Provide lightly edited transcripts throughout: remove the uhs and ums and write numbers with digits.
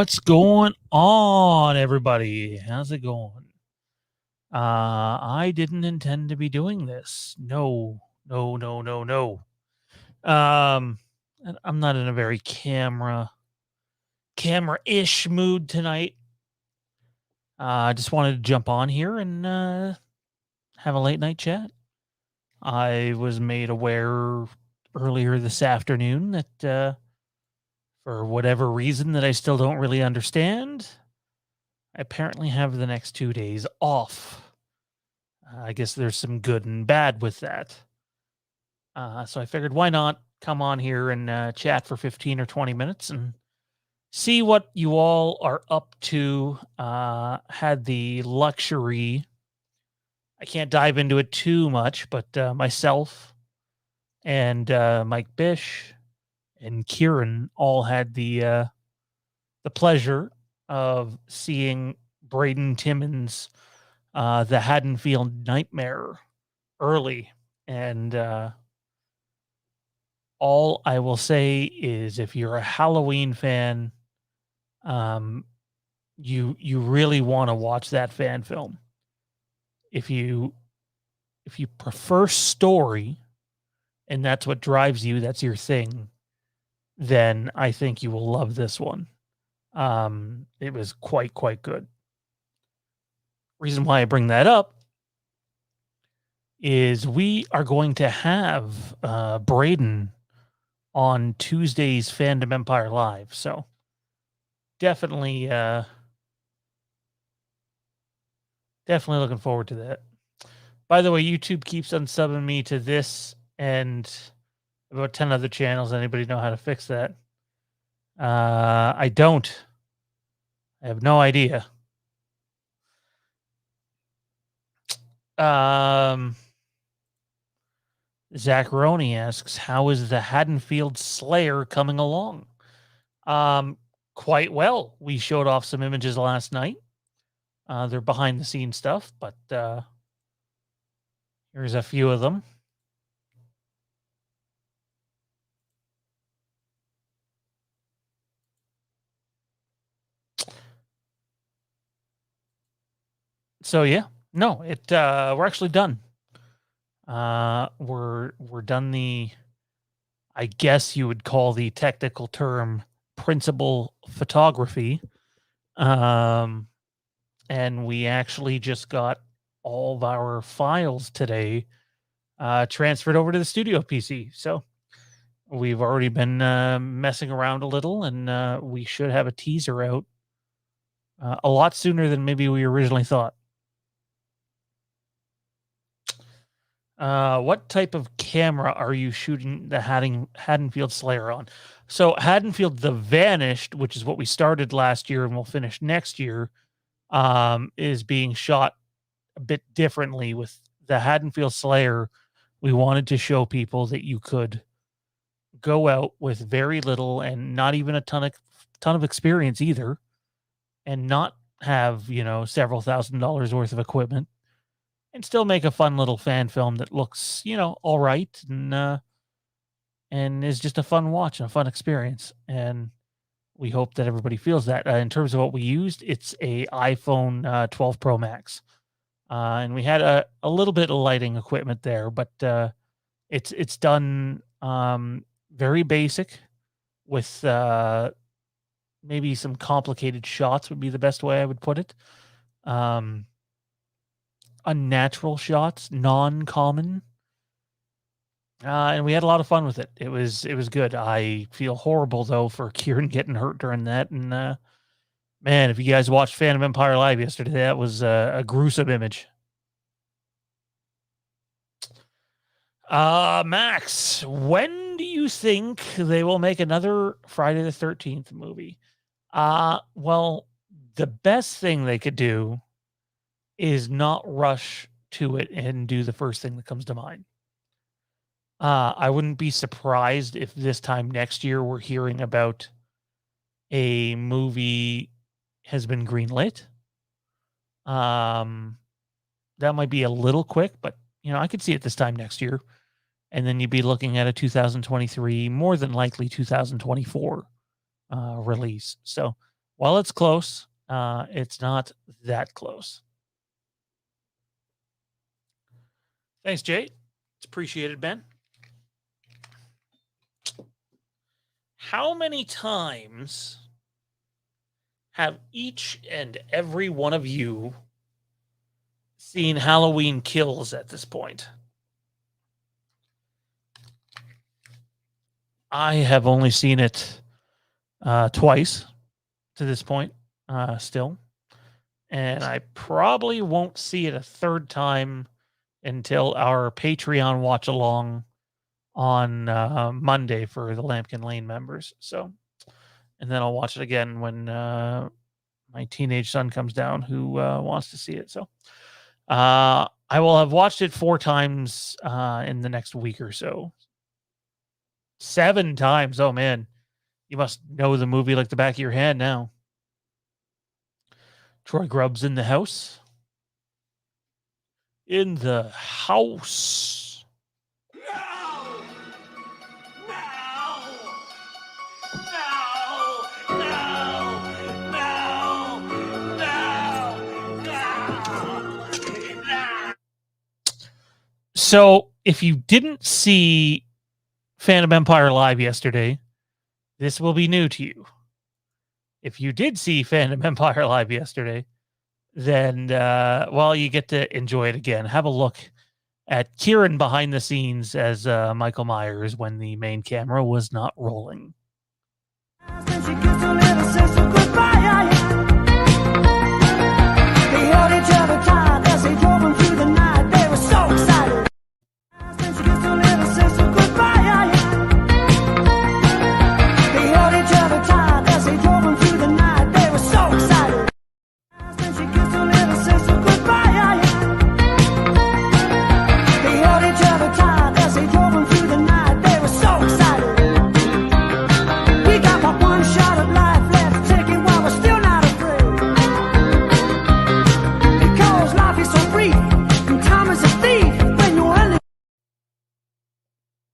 What's going on, everybody? How's it going? I didn't intend to be doing this. No. And I'm not in a very camera-ish mood tonight. I just wanted to jump on here and have a late night chat. I was made aware earlier this afternoon that for whatever reason that I still don't really understand, I apparently have the next 2 days off. I guess there's some good and bad with that. So I figured, why not come on here and chat for 15 or 20 minutes and see what you all are up to. Had the luxury, I can't dive into it too much, but myself and Mike Bish and Kieran all had the pleasure of seeing Braden Timmons' The Haddenfield Nightmare early. And all I will say is, if you're a Halloween fan, you really want to watch that fan film. If you if you prefer story and that's what drives you, that's your thing, then I think you will love this one. It was quite good. Reason why I bring that up is we are going to have Braden on Tuesday's Fandom Empire Live. So definitely definitely looking forward to that. By the way, YouTube keeps unsubbing me to this and about 10 other channels. Anybody know how to fix that? I don't. I have no idea. Zach Roney asks, how is the Haddenfield Slayer coming along? Quite well. We showed off some images last night. They're behind the scenes stuff, but here's a few of them. So yeah, no, we're actually done. We're done the, I guess you would call the technical term principal photography. And we actually just got all of our files today transferred over to the studio PC. So we've already been messing around a little, and we should have a teaser out a lot sooner than maybe we originally thought. What type of camera are you shooting the Haddenfield Slayer on? So Haddenfield The Vanished, which is what we started last year and we'll finish next year, is being shot a bit differently. With the Haddenfield Slayer, we wanted to show people that you could go out with very little and not even a ton of experience either, and not have, several $1,000s worth of equipment, and still make a fun little fan film that looks, all right, and is just a fun watch and a fun experience. And we hope that everybody feels that. In terms of what we used, it's a iPhone 12 Pro Max, and we had a little bit of lighting equipment there, but it's done very basic with maybe some complicated shots would be the best way I would put it. Unnatural shots, non-common. And we had a lot of fun with it. It was good. I feel horrible though for Kieran getting hurt during that. And man, if you guys watched Phantom Empire Live yesterday, that was a gruesome image. Max, when do you think they will make another Friday the 13th movie? Well, the best thing they could do is not rush to it and do the first thing that comes to mind. I wouldn't be surprised if this time next year we're hearing about a movie has been greenlit. That might be a little quick, but I could see it this time next year. And then you'd be looking at a 2023, more than likely 2024 release. So while it's close, it's not that close. Thanks, Jay. It's appreciated, Ben. How many times have each and every one of you seen Halloween Kills at this point? I have only seen it twice to this point still. And I probably won't see it a third time until our Patreon watch along on Monday for the Lampkin Lane members. So, and then I'll watch it again when my teenage son comes down who wants to see it. So I will have watched it 4 times in the next week or so. 7 times. Oh man, you must know the movie like the back of your hand now. Troy Grubb's in the house. In the house. No! No! No! No! No! No! So if you didn't see Phantom Empire live yesterday, this will be new to you. If you did see Phantom Empire live yesterday, then, well, you get to enjoy it again. Have a look at Kieran behind the scenes as Michael Myers when the main camera was not rolling.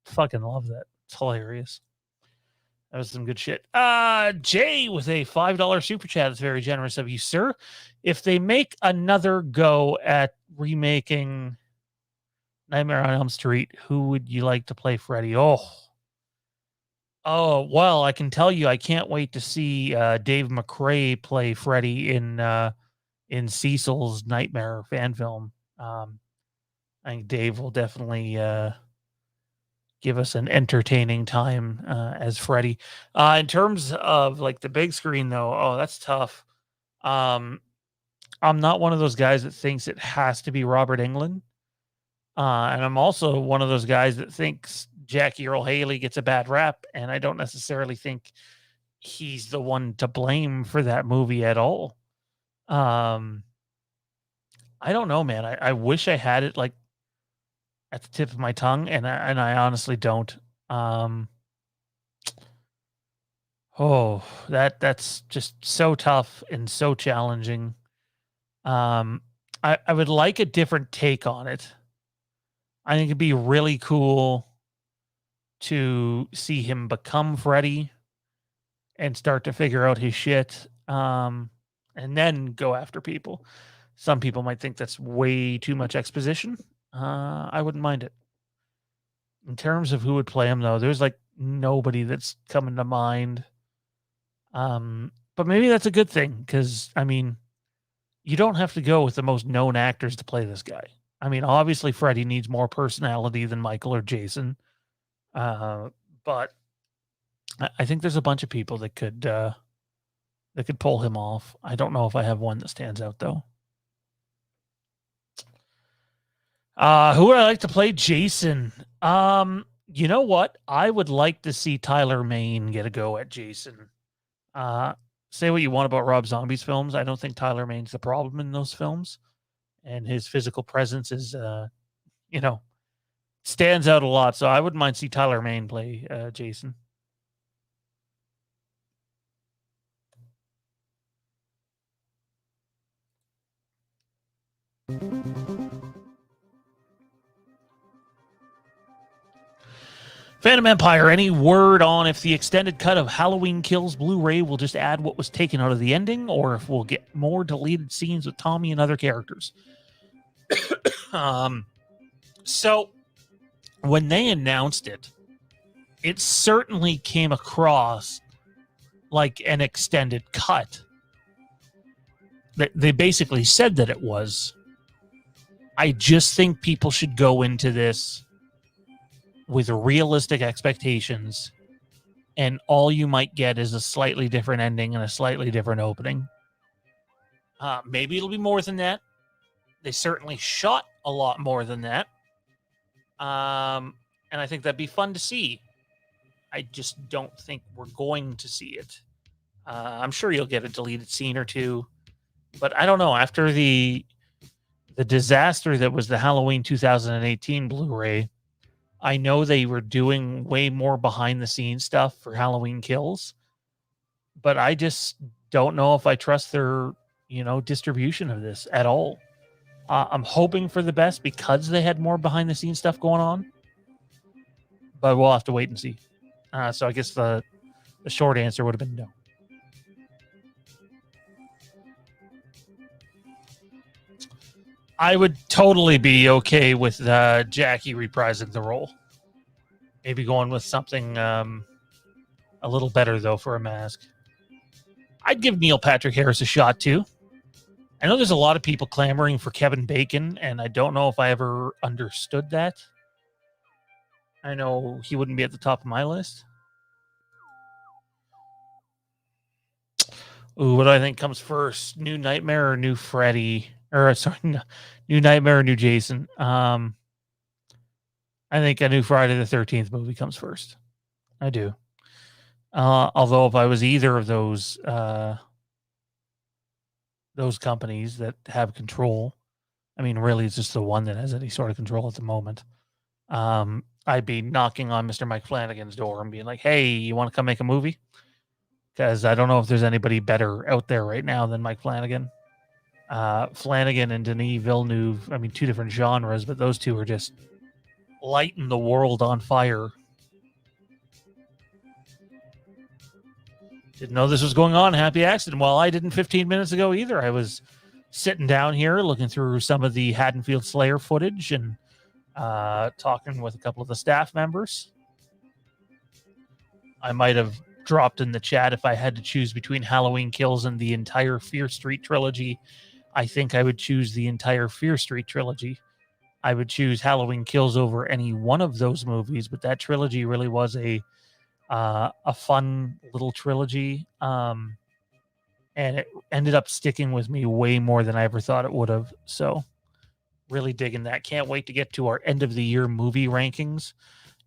Fucking love that. It's hilarious. That was some good shit. Jay with a $5 super chat. That's very generous of you, sir. If they make another go at remaking Nightmare on Elm Street, who would you like to play Freddy? Oh, well, I can tell you, I can't wait to see Dave McRae play Freddy in Cecil's Nightmare fan film. I think Dave will definitely give us an entertaining time as Freddy. In terms of like the big screen, though, that's tough. I'm not one of those guys that thinks it has to be Robert Englund. And I'm also one of those guys that thinks Jackie Earle Haley gets a bad rap, and I don't necessarily think he's the one to blame for that movie at all. I don't know, man. I wish I had it like at the tip of my tongue, and I honestly don't. That's just so tough and so challenging. I would like a different take on it. I think it'd be really cool to see him become Freddy and start to figure out his shit, and then go after people. Some people might think that's way too much exposition. I wouldn't mind it. In terms of who would play him, though, there's like nobody that's coming to mind. But maybe that's a good thing because, I mean, you don't have to go with the most known actors to play this guy. I mean, obviously, Freddy needs more personality than Michael or Jason. But I think there's a bunch of people that could pull him off. I don't know if I have one that stands out, though. Who would I like to play Jason? You know what? I would like to see Tyler Mane get a go at Jason. Say what you want about Rob Zombie's films. I don't think Tyler Mane's the problem in those films. And his physical presence is, stands out a lot. So I wouldn't mind see Tyler Mane play Jason. Phantom Empire, any word on if the extended cut of Halloween Kills Blu-ray will just add what was taken out of the ending, or if we'll get more deleted scenes with Tommy and other characters? So when they announced it, it certainly came across like an extended cut. They basically said that it was. I just think people should go into this with realistic expectations, and all you might get is a slightly different ending and a slightly different opening. Maybe it'll be more than that. They certainly shot a lot more than that. And I think that'd be fun to see. I just don't think we're going to see it. I'm sure you'll get a deleted scene or two, but I don't know. After the disaster that was the Halloween 2018 Blu-ray, I know they were doing way more behind the scenes stuff for Halloween Kills, but I just don't know if I trust their, distribution of this at all. I'm hoping for the best because they had more behind the scenes stuff going on, but we'll have to wait and see. So I guess the short answer would have been no. I would totally be okay with Jackie reprising the role. Maybe going with something a little better, though, for a mask. I'd give Neil Patrick Harris a shot, too. I know there's a lot of people clamoring for Kevin Bacon, and I don't know if I ever understood that. I know he wouldn't be at the top of my list. Ooh, what do I think comes first? New Nightmare or New Freddy? Or sorry, New Nightmare or New Jason? I think a new Friday the 13th movie comes first. I do. Although if I was either of those companies that have control, I mean, really, it's just the one that has any sort of control at the moment. I'd be knocking on Mr. Mike Flanagan's door and being like, "Hey, you want to come make a movie?" Because I don't know if there's anybody better out there right now than Mike Flanagan. Flanagan and Denis Villeneuve, I mean, two different genres, but those two are just lighting the world on fire. Didn't know this was going on. Happy accident. Well, I didn't 15 minutes ago either. I was sitting down here looking through some of the Haddenfield Slayer footage and talking with a couple of the staff members. I might have dropped in the chat if I had to choose between Halloween Kills and the entire Fear Street trilogy. I think I would choose the entire Fear Street trilogy. I would choose Halloween Kills over any one of those movies, but that trilogy really was a fun little trilogy, and it ended up sticking with me way more than I ever thought it would have. So really digging that. Can't wait to get to our end of the year movie rankings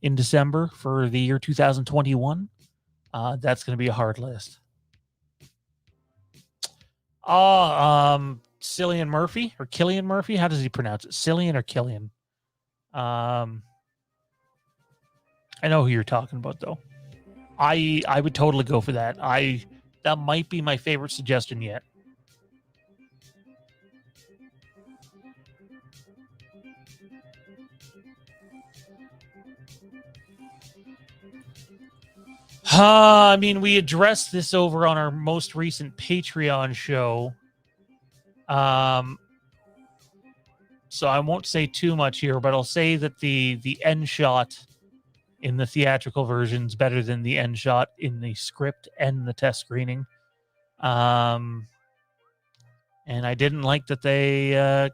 in December for the year 2021. That's going to be a hard list. Cillian Murphy or Killian Murphy. How does he pronounce it? Cillian or Killian? I know who you're talking about, though. I would totally go for that. That might be my favorite suggestion yet. I mean, we addressed this over on our most recent Patreon show. So I won't say too much here, but I'll say that the end shot in the theatrical version is better than the end shot in the script and the test screening. And I didn't like that they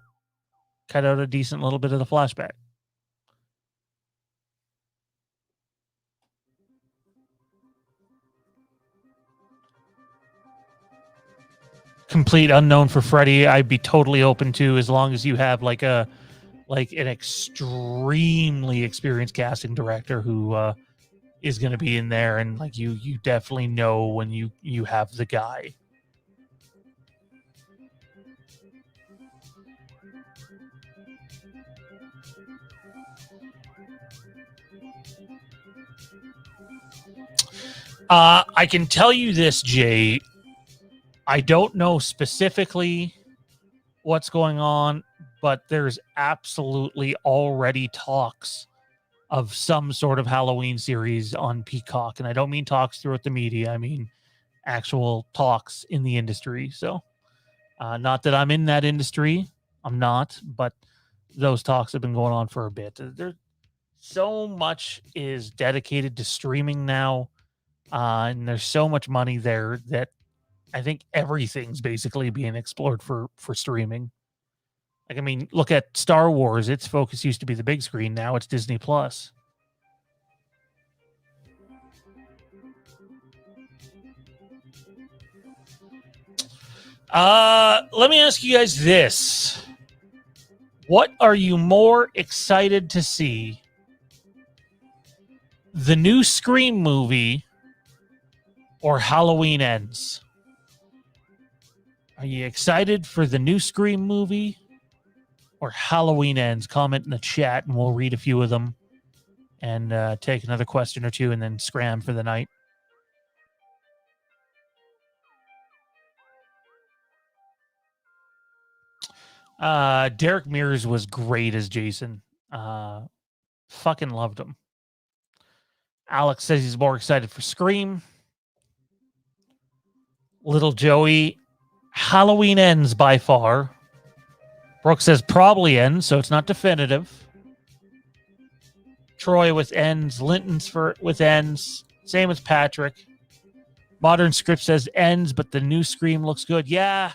cut out a decent little bit of the flashback. Complete unknown for Freddy, I'd be totally open to, as long as you have like an extremely experienced casting director who is going to be in there, and like you definitely know when you have the guy. I can tell you this, Jay. I don't know specifically what's going on, but there's absolutely already talks of some sort of Halloween series on Peacock. And I don't mean talks throughout the media. I mean actual talks in the industry. So not that I'm in that industry. I'm not, but those talks have been going on for a bit. There's so much is dedicated to streaming now. And there's so much money there that I think everything's basically being explored for streaming. Like, I mean, look at Star Wars. Its focus used to be the big screen. Now it's Disney Plus. Let me ask you guys this. What are you more excited to see? The new Scream movie or Halloween Ends? Are you excited for the new Scream movie or Halloween Ends? Comment in the chat and we'll read a few of them and take another question or two and then scram for the night. Derek Mears was great as Jason. Fucking loved him. Alex says he's more excited for Scream. Little Joey, Halloween Ends by far. Brooke says probably ends, so it's not definitive. Troy with ends. Linton's with ends. Same as Patrick. Modern Script says ends, but the new Scream looks good. Yeah.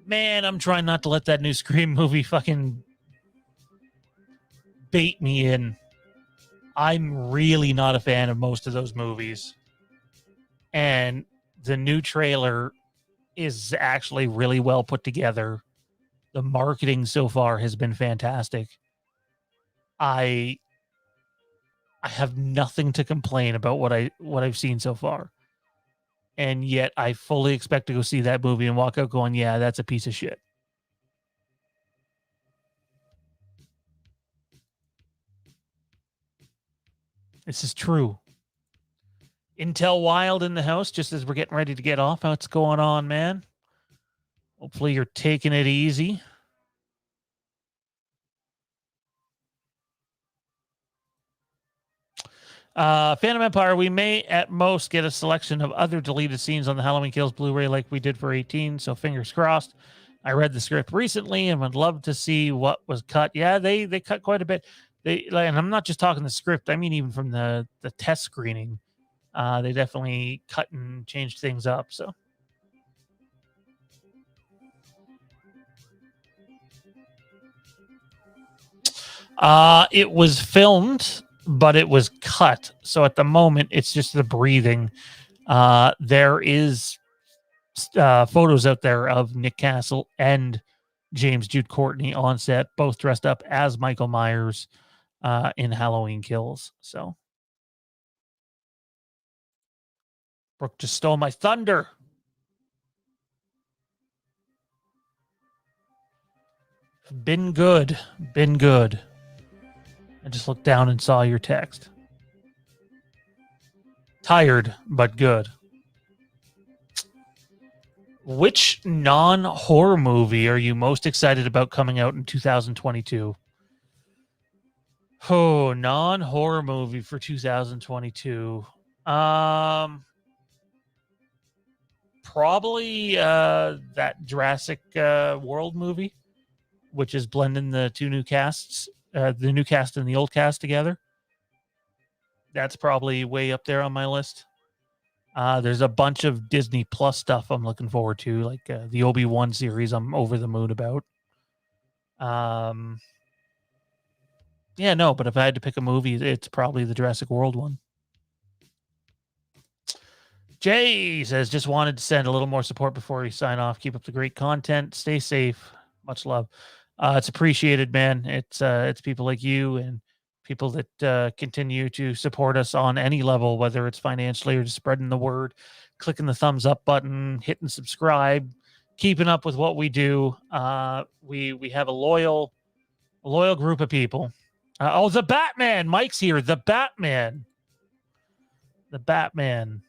Man, I'm trying not to let that new Scream movie fucking bait me in. I'm really not a fan of most of those movies. And the new trailer is actually really well put together. The marketing so far has been fantastic. I have nothing to complain about what I've seen so far. And yet I fully expect to go see that movie and walk out going, yeah, that's a piece of shit. This is true. Intel Wild in the house, just as we're getting ready to get off. What's going on, man? Hopefully you're taking it easy. Phantom Empire, we may at most get a selection of other deleted scenes on the Halloween Kills Blu-ray like we did for 18, so fingers crossed. I read the script recently and would love to see what was cut. Yeah, they cut quite a bit. And I'm not just talking the script, I mean even from the test screening. They definitely cut and changed things up, so. It was filmed, but it was cut. So at the moment, it's just the breathing. There is photos out there of Nick Castle and James Jude Courtney on set, both dressed up as Michael Myers in Halloween Kills. So Brooke just stole my thunder. Been good. Been good. I just looked down and saw your text. Tired, but good. Which non-horror movie are you most excited about coming out in 2022? Oh, non-horror movie for 2022. Probably that Jurassic World movie, which is blending the two new casts, the new cast and the old cast together. That's probably way up there on my list. There's a bunch of Disney Plus stuff I'm looking forward to, like the Obi-Wan series I'm over the moon about. Yeah, no, but if I had to pick a movie, it's probably the Jurassic World one. Jay says, just wanted to send a little more support before we sign off. Keep up the great content. Stay safe. Much love. It's appreciated, man. It's people like you and people that continue to support us on any level, whether it's financially or just spreading the word, clicking the thumbs up button, hitting subscribe, keeping up with what we do. We have a loyal group of people. The Batman. Mike's here. The Batman. The Batman.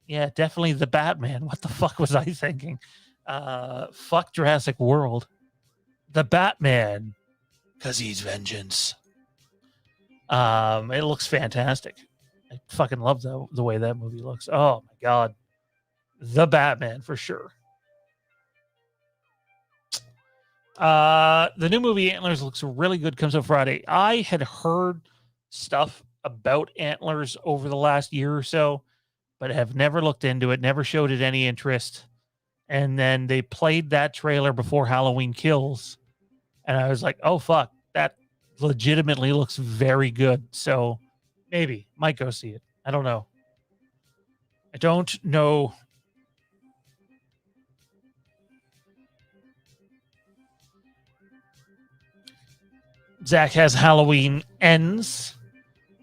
Yeah, definitely the Batman. What the fuck was I thinking? Fuck Jurassic World. The Batman. Because he's vengeance. It looks fantastic. I fucking love the way that movie looks. Oh my god. The Batman for sure. The new movie Antlers looks really good. Comes out Friday. I had heard stuff about Antlers over the last year or so, but have never looked into it, never showed it any interest. And then they played that trailer before Halloween Kills. And I was like, oh, fuck, that legitimately looks very good. So maybe, might go see it. I don't know. I don't know. Zach has Halloween Ends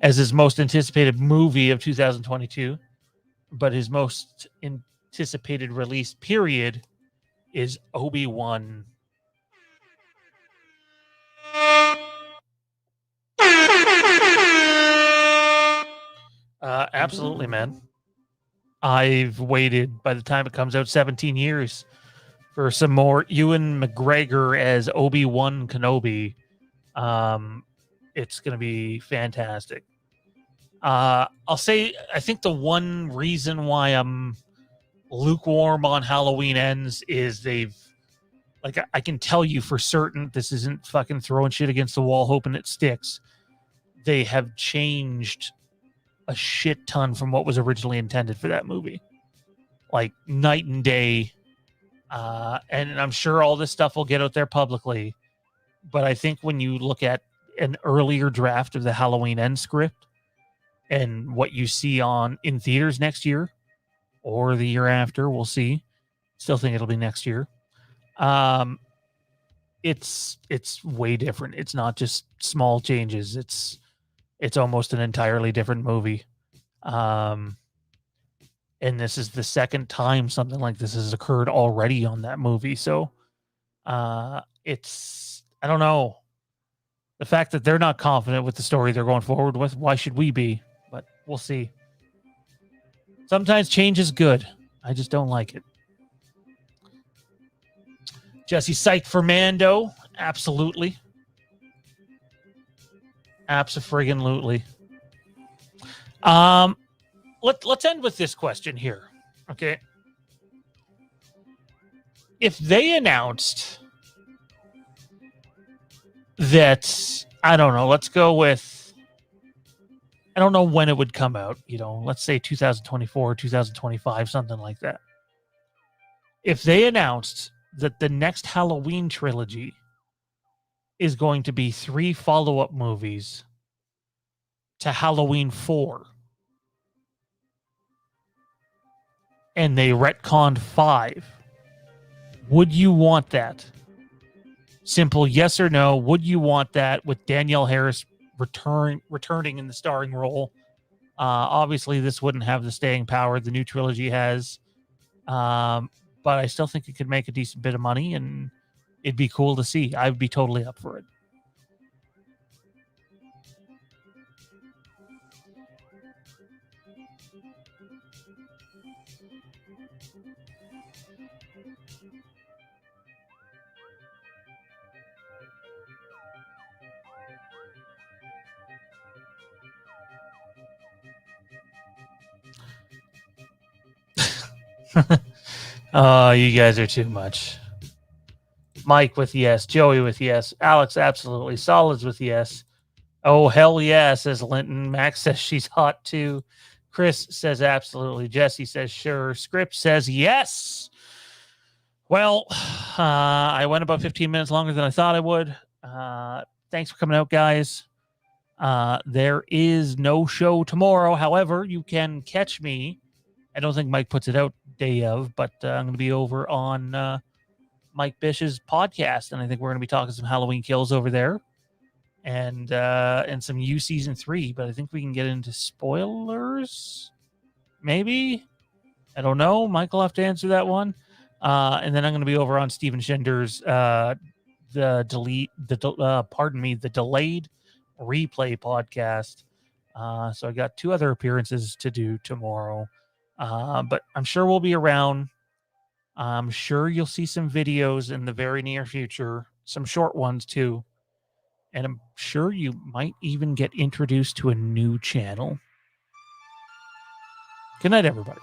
as his most anticipated movie of 2022, but his most anticipated release period is Obi-Wan. Absolutely, man. I've waited, by the time it comes out, 17 years for some more Ewan McGregor as Obi-Wan Kenobi. It's going to be fantastic. I'll say, I think the one reason why I'm lukewarm on Halloween Ends is they've Like I can tell you for certain this isn't fucking throwing shit against the wall hoping it sticks. They have changed a shit ton from what was originally intended for that movie. Like night and day. And I'm sure all this stuff will get out there publicly. But I think when you look at an earlier draft of the Halloween end script and what you see on in theaters next year or the year after, we'll see. Still think it'll be next year. It's way different. It's not just small changes. It's almost an entirely different movie. And this is the second time something like this has occurred already on that movie. So it's, I don't know. The fact that they're not confident with the story they're going forward with, why should we be? But we'll see. Sometimes change is good. I just don't like it. Jesse psyched for Mando. Absolutely. Abso-friggin-lutely. Let's end with this question here. Okay. If they announced that, I don't know, let's go with, I don't know when it would come out, let's say 2024, 2025, something like that. If they announced that the next Halloween trilogy is going to be 3 follow-up movies to Halloween 4, and they retconned 5, would you want that? Simple yes or no. Would you want that with Danielle Harris returning in the starring role? Obviously, this wouldn't have the staying power the new trilogy has, but I still think it could make a decent bit of money, and it'd be cool to see. I'd be totally up for it. Oh, you guys are too much. Mike with yes. Joey with yes. Alex, absolutely. Solids with yes. Oh, hell yeah, says Linton. Max says she's hot too. Chris says absolutely. Jesse says sure. Script says yes. Well, I went about 15 minutes longer than I thought I would. Thanks for coming out, guys. There is no show tomorrow. However, you can catch me. I don't think Mike puts it out day of, but I'm going to be over on Mike Bish's podcast, and I think we're going to be talking some Halloween Kills over there, and some U season 3. But I think we can get into spoilers, maybe. I don't know. Mike will have to answer that one. And then I'm going to be over on Steven Schinder's the delayed replay podcast. So I got 2 other appearances to do tomorrow. But I'm sure we'll be around. I'm sure you'll see some videos in the very near future, some short ones too. And I'm sure you might even get introduced to a new channel. Good night, everybody.